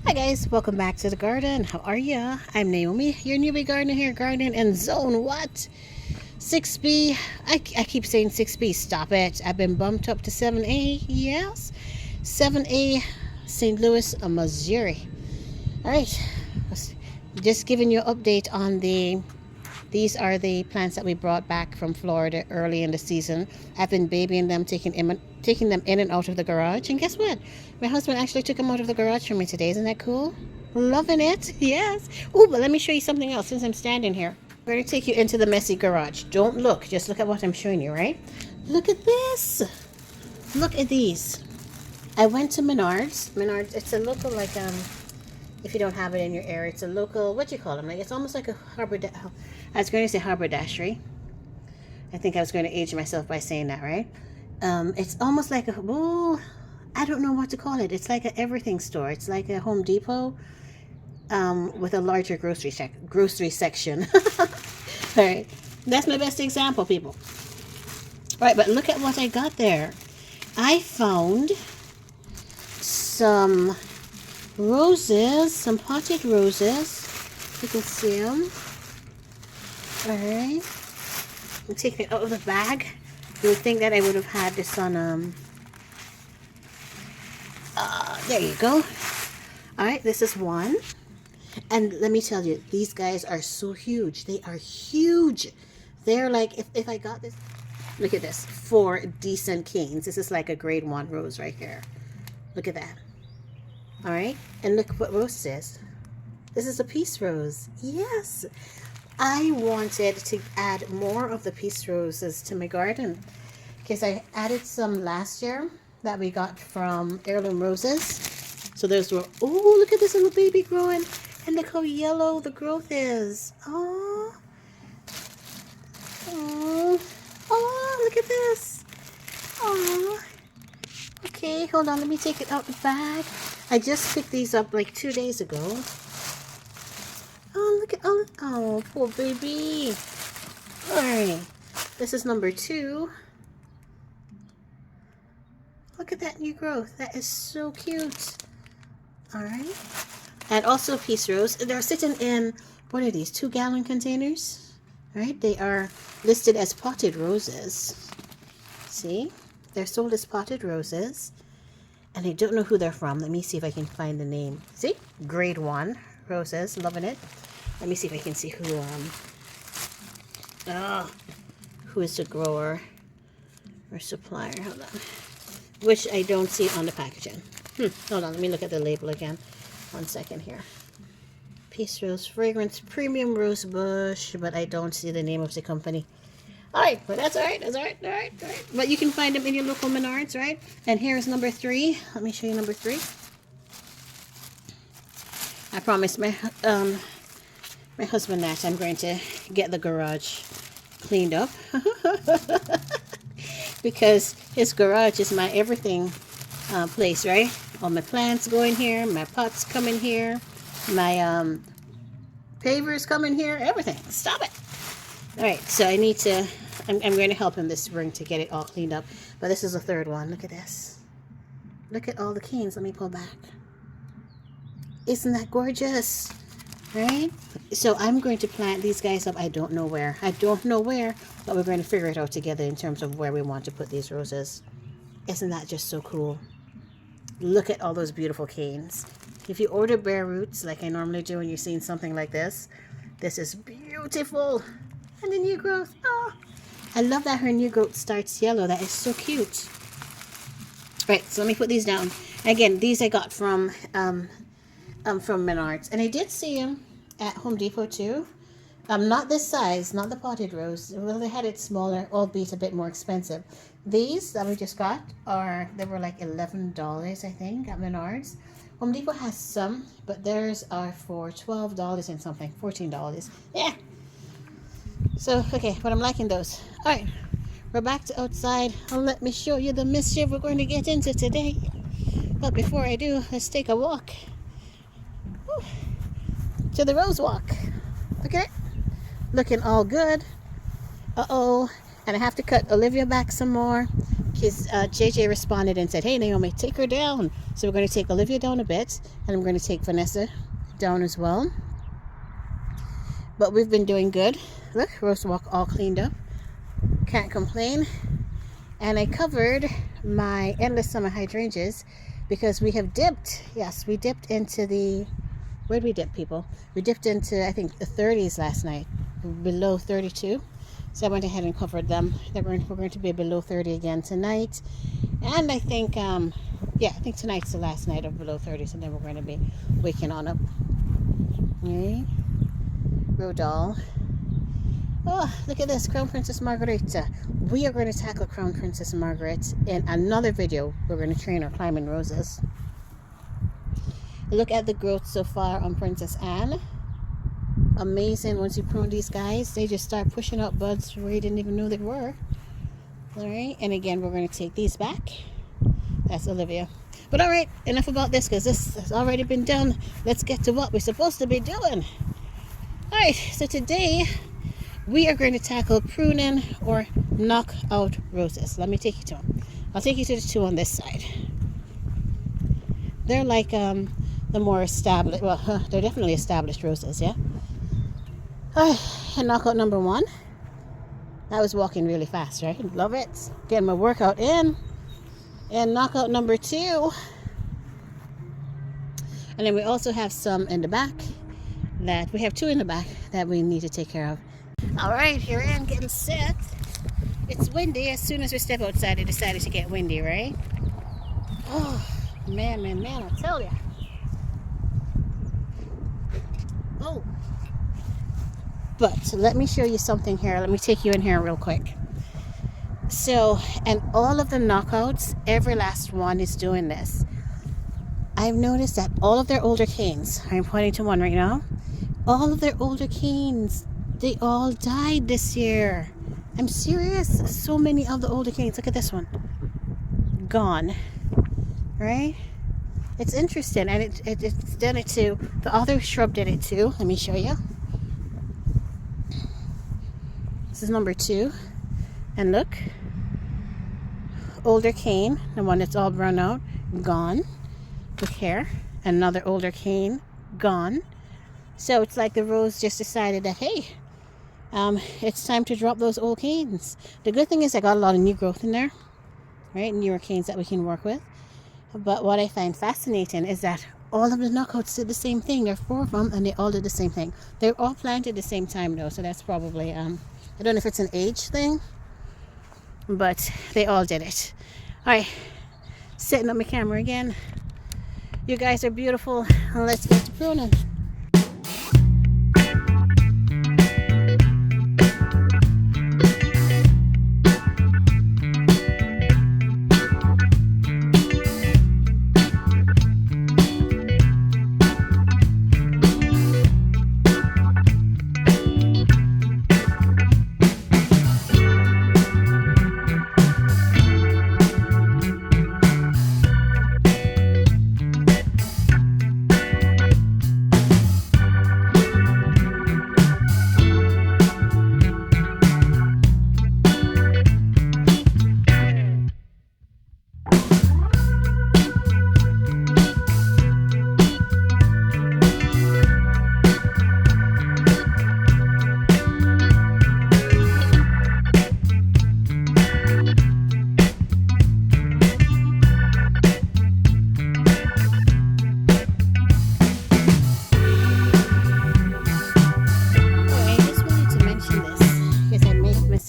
Hi guys, welcome back to the garden. How are ya? I'm Naomi, your newbie gardener here, gardening in zone what? 6B. I keep saying 6B. Stop it. I've been bumped up to 7A. Yes. 7A, St. Louis, Missouri. All right. Just giving you an update on these are the plants that we brought back from Florida early in the season. I've been babying them, taking them in and out of the garage. And guess what? My husband actually took them out of the garage for me today. Isn't that cool? Loving it. Yes. Oh, but let me show you something else since I'm standing here. I'm going to take you into the messy garage. Don't look. Just look at what I'm showing you, right? Look at this. Look at these. I went to Menards. Menards, it's a local, like, if you don't have it in your area, it's a local, what do you call them? Like, it's almost like a I was going to say haberdashery. I think I was going to age myself by saying that, right? It's almost like I don't know what to call it. It's like an everything store. It's like a Home Depot with a larger grocery section. All right, that's my best example, people. All right, but look at what I got there. I found some roses, some potted roses. You can see them. All right. I'm taking it out of the bag. You would think that I would have had this on, there you go. All right, this is one. And let me tell you, these guys are so huge. They are huge. They're like, if I got this, look at this, 4 decent canes. This is like a grade 1 rose right here. Look at that. All right, and look what rose this is. This is a peace rose. Yes, I wanted to add more of the peace roses to my garden because I added some last year that we got from Heirloom Roses. So those were, oh, look at this little baby growing, and look how yellow the growth is. Oh, oh, oh, look at this. Oh. Okay, hold on. Let me take it out the bag. I just picked these up like 2 days ago. Oh, look at, oh, poor baby. All right, this is number 2. Look at that new growth. That is so cute. All right, and also peace rose. They're sitting in, what are these, 2-gallon containers? All right, they are listed as potted roses. See? They're sold as potted roses, and I don't know who they're from. Let me see if I can find the name. See? Grade 1 roses. Loving it. Let me see if I can see who is the grower or supplier. Hold on. Which I don't see on the packaging. Hold on. Let me look at the label again. 1 second here. Peace Rose Fragrance Premium Rose Bush, but I don't see the name of the company. All right, but that's all right. That's all right. All right. All right. But you can find them in your local Menards, right? And here's number 3. Let me show you number 3. I promised my husband that I'm going to get the garage cleaned up because his garage is my everything place, right? All my plants go in here, my pots come in here, my pavers come in here, everything. Stop it. All right, so I need to, I'm going to help him this spring to get it all cleaned up. But this is the 3rd one. Look at this. Look at all the canes. Let me pull back. Isn't that gorgeous? Right? So I'm going to plant these guys up. I don't know where. But we're going to figure it out together in terms of where we want to put these roses. Isn't that just so cool? Look at all those beautiful canes. If you order bare roots, like I normally do when you're seeing something like this is beautiful. And the new growth. Oh, I love that her new growth starts yellow. That is so cute. Right, so let me put these down. Again, these I got from Menards, and I did see them at Home Depot too. Not this size, not the potted rose. Well, they had it smaller, albeit a bit more expensive. These that we just got they were like $11, I think, at Menards. Home Depot has some, but theirs are for $12 and something, $14. Yeah. So, okay, but I'm liking those. All right, we're back to outside. Let me show you the mischief we're going to get into today. But before I do, let's take a walk. Woo. To the rose walk. Okay, looking all good. Uh-oh, and I have to cut Olivia back some more. his JJ responded and said, hey Naomi, take her down. So we're going to take Olivia down a bit, and I'm going to take Vanessa down as well. But we've been doing good. Look, rose walk all cleaned up, can't complain. And I covered my endless summer hydrangeas because we have dipped. Yes, we dipped into the, where did we dip, people? We dipped into, I think, the 30s last night, below 32. So I went ahead and covered them. We're going to be below 30 again tonight. And I think, I think tonight's the last night of below 30s, and then we're going to be waking on up. Okay. Rodal. Oh, look at this, Crown Princess Margarita. We are going to tackle Crown Princess Margaret in another video. We're going to train our climbing roses. Look at the growth so far on Princess Anne. Amazing. Once you prune these guys, they just start pushing out buds where you didn't even know they were. Alright, and again, we're going to take these back. That's Olivia. But alright, enough about this because this has already been done. Let's get to what we're supposed to be doing. Alright, so today we are going to tackle pruning or knockout roses. Let me take you to them. I'll take you to the two on this side. They're like the more established, well, they're definitely established roses, yeah? And knockout number one. I was walking really fast, right? Love it. Getting my workout in. And knockout number two. And then we also have some in the back that we have two in the back that we need to take care of. All right, here I am getting set. It's windy. As soon as we step outside, it decided to get windy, right? Oh, man, I tell you. Oh. But let me show you something here. Let me take you in here real quick. So, and all of the knockouts, every last one is doing this. I've noticed that all of their older canes, I'm pointing to one right now, all of their older canes, they all died this year. I'm serious. So many of the older canes. Look at this one. Gone. Right? It's interesting. And it's done it too. The other shrub did it too. Let me show you. This is number 2. And look. Older cane. The one that's all brown out. Gone. Look here. Another older cane. Gone. So it's like the rose just decided that, hey, it's time to drop those old canes. The good thing is I got a lot of new growth in there, right? Newer canes that we can work with. But what I find fascinating is that all of the knockouts did the same thing. There are 4 of them, and they all did the same thing. They're all planted at the same time, though, so that's probably, I don't know if it's an age thing, but they all did it. All right, setting up my camera again. You guys are beautiful. Let's get to pruning.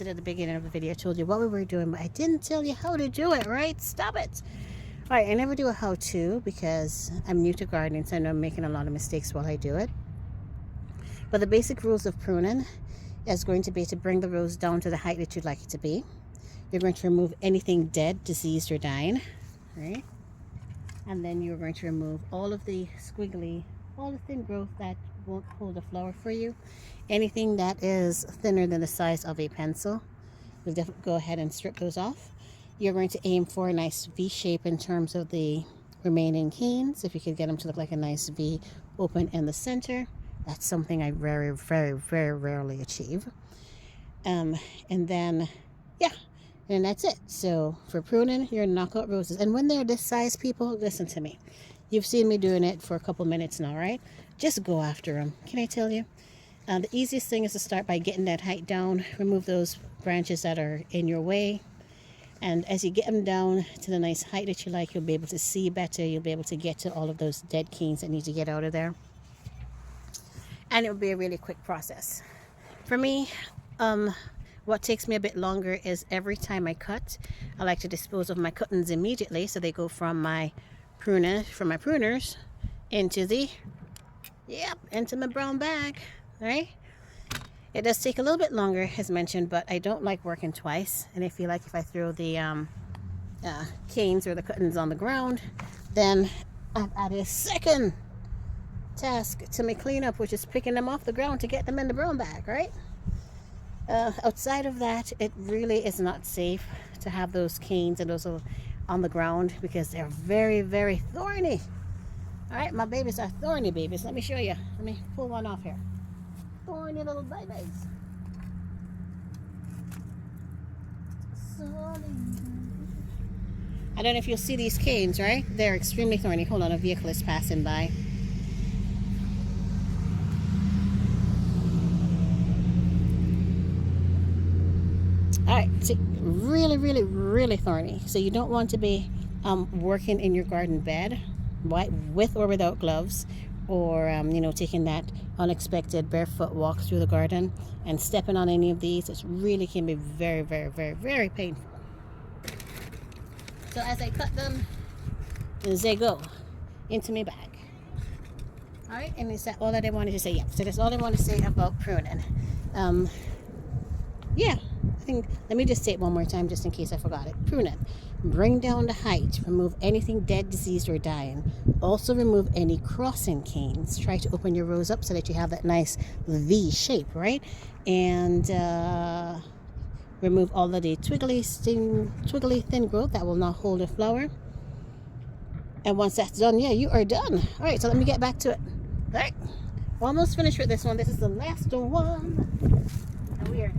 At the beginning of the video, I told you what we were doing, but I didn't tell you how to do it, right? Stop it. All right, I never do a how-to because I'm new to gardening, so I know I'm making a lot of mistakes while I do it. But the basic rules of pruning is going to be to bring the rose down to the height that you'd like it to be. You're going to remove anything dead, diseased, or dying, right? And then you're going to remove all of the squiggly, all the thin growth that won't hold a flower for you. Anything that is thinner than the size of a pencil, we'll definitely go ahead and strip those off. You're going to aim for a nice V shape in terms of the remaining canes. If you could get them to look like a nice V open in the center, that's something I very rarely achieve. And then And that's it. So for pruning your knockout roses, and when they're this size, people, listen to me. You've seen me doing it for a couple minutes now, right? Just go after them. Can I tell you? The easiest thing is to start by getting that height down. Remove those branches that are in your way. And as you get them down to the nice height that you like, you'll be able to see better. You'll be able to get to all of those dead canes that need to get out of there. And it will be a really quick process. For me, what takes me a bit longer is every time I cut, I like to dispose of my cuttings immediately, so they go from my pruners into into my brown bag, right? It does take a little bit longer, as mentioned, but I don't like working twice, and I feel like if I throw the canes or the cuttings on the ground, then I've added a second task to my cleanup, which is picking them off the ground to get them in the brown bag, right? Outside of that, it really is not safe to have those canes and those on the ground because they're very, very thorny. All right, my babies are thorny babies. Let me show you. Let me pull one off here. Thorny little babies. I don't know if you'll see these canes, right? They're extremely thorny. Hold on, a vehicle is passing by. Alright, see, really, really, really thorny. So you don't want to be working in your garden bed, right, with or without gloves, or taking that unexpected barefoot walk through the garden and stepping on any of these. It really can be very, very, very, very painful. So as I cut them, they go into my bag. Alright, and is that all that I wanted to say? Yeah, so that's all I want to say about pruning. Yeah, I think, let me just say it one more time just in case I forgot it. Pruning. Bring down the height. Remove anything dead, diseased, or dying. Also remove any crossing canes. Try to open your rows up so that you have that nice V shape, right? And remove all of the twiggly, thin growth that will not hold a flower. And once that's done, yeah, you are done. All right, so let me get back to it. All right, almost finished with this one. This is the last one. And we are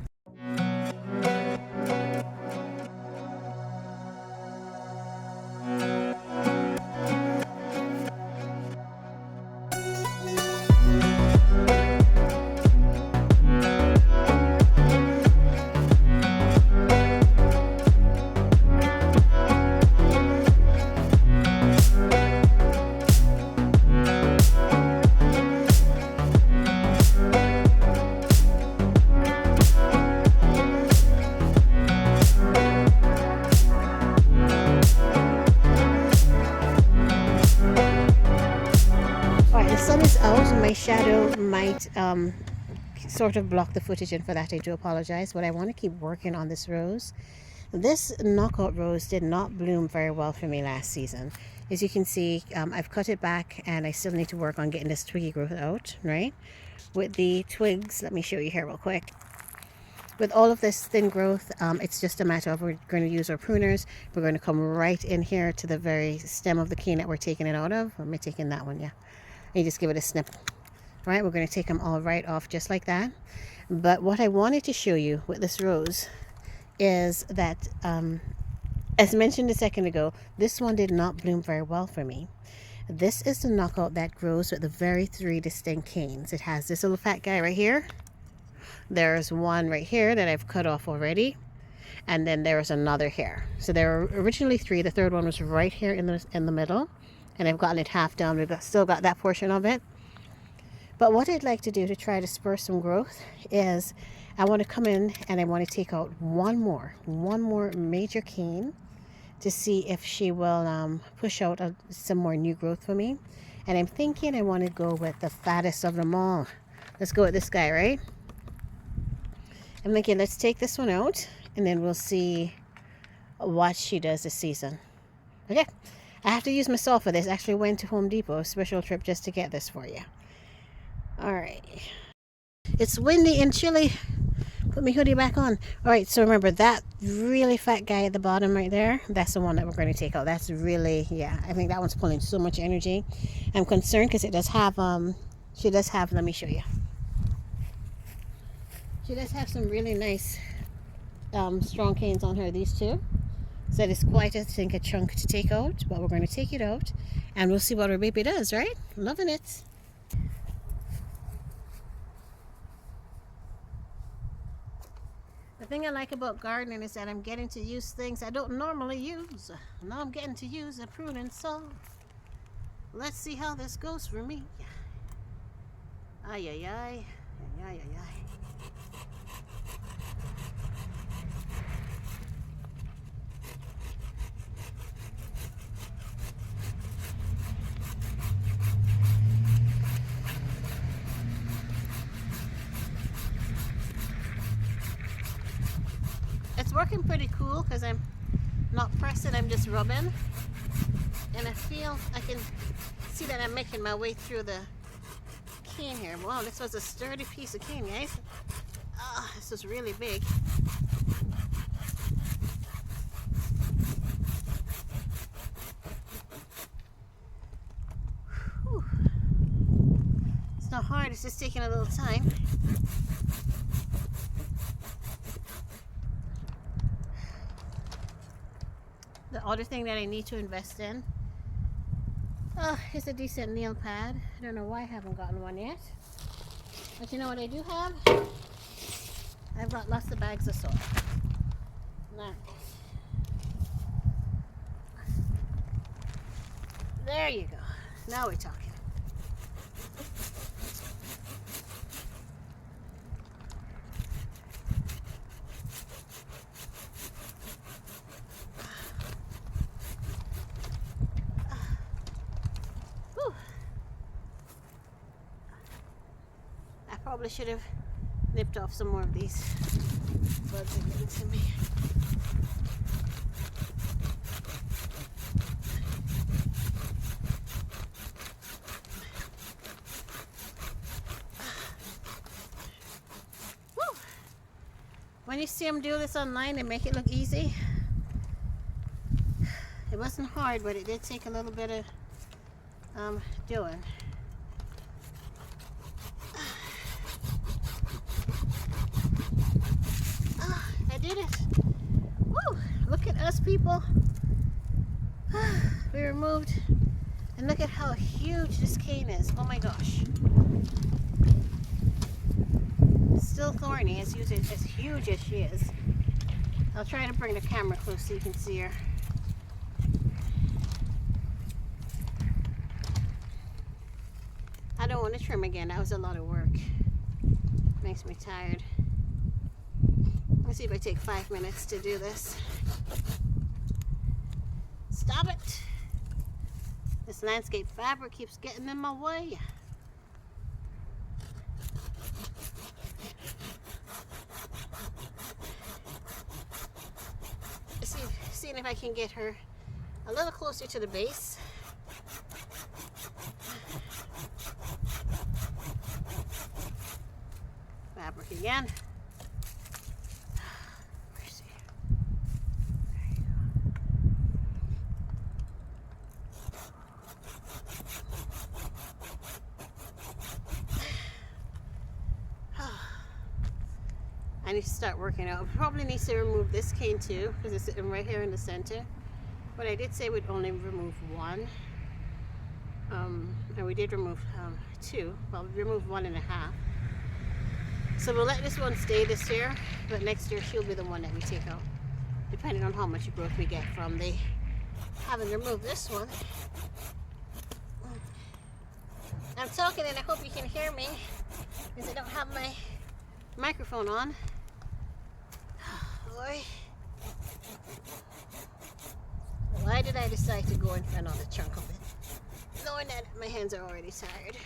my shadow might sort of block the footage, and for that I do apologize, but I want to keep working on this rose. This knockout rose did not bloom very well for me last season. As you can see, I've cut it back and I still need to work on getting this twiggy growth out, right? With the twigs, let me show you here real quick. With all of this thin growth, it's just a matter of, we're going to use our pruners. We're going to come right in here to the very stem of the cane that we're taking it out of. Or am I taking that one? Yeah. And you just give it a snip. All right, we're going to take them all right off just like that. But what I wanted to show you with this rose is that, as mentioned a second ago, this one did not bloom very well for me. This is the knockout that grows with the very three distinct canes. It has this little fat guy right here. There's one right here that I've cut off already. And then there's another here. So there were originally three. The third one was right here in the middle. And I've gotten it half down. We've still got that portion of it. But what I'd like to do to try to spur some growth is I want to come in and I want to take out one more major cane to see if she will push out some more new growth for me. And I'm thinking I want to go with the fattest of them all. Let's go with this guy, right? I'm thinking let's take this one out and then we'll see what she does this season. Okay, I have to use my saw for this. I actually went to Home Depot, a special trip just to get this for you. All right, it's windy and chilly. Put my hoodie back on. All right, so remember that really fat guy at the bottom right there, that's the one that we're going to take out. That's really, yeah, I think that one's pulling so much energy. I'm concerned because it does have she does have, let me show you, she does have some really nice strong canes on her, these two. So it's quite, I think, a chunk to take out, but we're going to take it out and we'll see what our baby does, right? Loving it. The thing I like about gardening is that I'm getting to use things I don't normally use. Now I'm getting to use a pruning saw. Let's see how this goes for me. Ay, ay, ay. Ay, ay, ay, ay. It's working pretty cool because I'm not pressing, I'm just rubbing. And I feel I can see that I'm making my way through the cane here. Wow, this was a sturdy piece of cane, guys. Oh, this was really big. Whew. It's not hard, it's just taking a little time. The other thing that I need to invest in is a decent nail pad. I don't know why I haven't gotten one yet. But you know what I do have? I've got lots of bags of soil. Nice. There you go. Now we're talking. Probably should have nipped off some more of these buds are getting to me. Woo. When you see them do this online, they make it look easy. It wasn't hard, but it did take a little bit of doing. Did it. Woo! Look at us, people. We removed, and look at how huge this cane is. Oh my gosh. It's still thorny, as huge as she is. I'll try to bring the camera close so you can see her. I don't want to trim again. That was a lot of work. Makes me tired. Let's see if I take 5 minutes to do this. Stop it! This landscape fabric keeps getting in my way. Seeing if I can get her a little closer to the base. Fabric again. I need to start working out. Probably needs to remove this cane too, because it's sitting right here in the center. But I did say we'd only remove one. And we did remove two. Well, we removed 1.5. So we'll let this one stay this year, but next year she'll be the one that we take out, depending on how much growth we get from the having removed this one. I'm talking and I hope you can hear me, because I don't have my microphone on. Boy, why did I decide to go and find another chunk of it, knowing that my hands are already tired?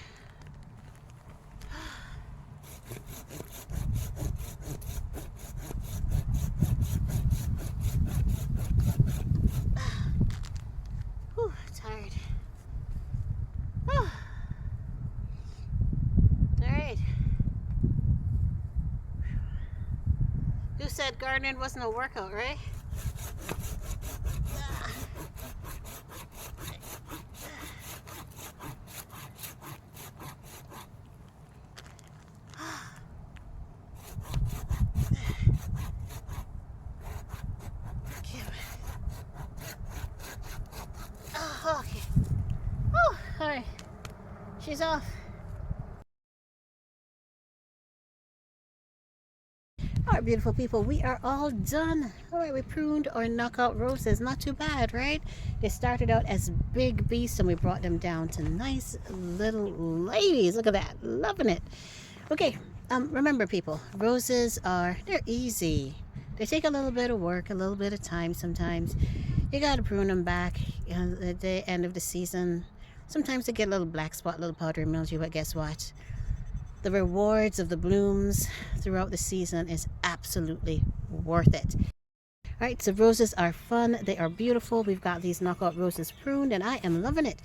Whew, tired. Alright. Who said gardening wasn't a workout, right? She's off. All right, beautiful people, we are all done. All right, we pruned our knockout roses. Not too bad, right? They started out as big beasts and we brought them down to nice little ladies. Look at that, loving it. Okay, remember people, roses they're easy. They take a little bit of work, a little bit of time sometimes. You gotta prune them back at the end of the season. Sometimes they get a little black spot, a little powdery mildew, but guess what? The rewards of the blooms throughout the season is absolutely worth it. All right, so roses are fun. They are beautiful. We've got these knockout roses pruned and I am loving it.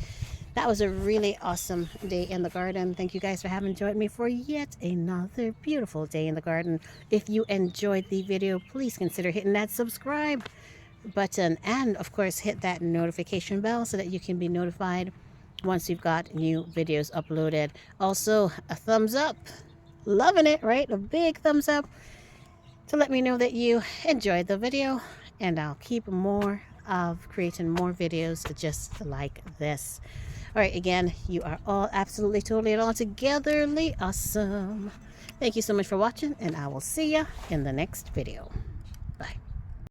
That was a really awesome day in the garden. Thank you guys for having joined me for yet another beautiful day in the garden. If you enjoyed the video, please consider hitting that subscribe button and of course hit that notification bell so that you can be notified once you've got new videos uploaded. Also, a thumbs up. Loving it, right? A big thumbs up to let me know that you enjoyed the video, and I'll keep creating more videos just like this. All right, again, you are all absolutely, totally, and altogetherly awesome. Thank you so much for watching, and I will see you in the next video.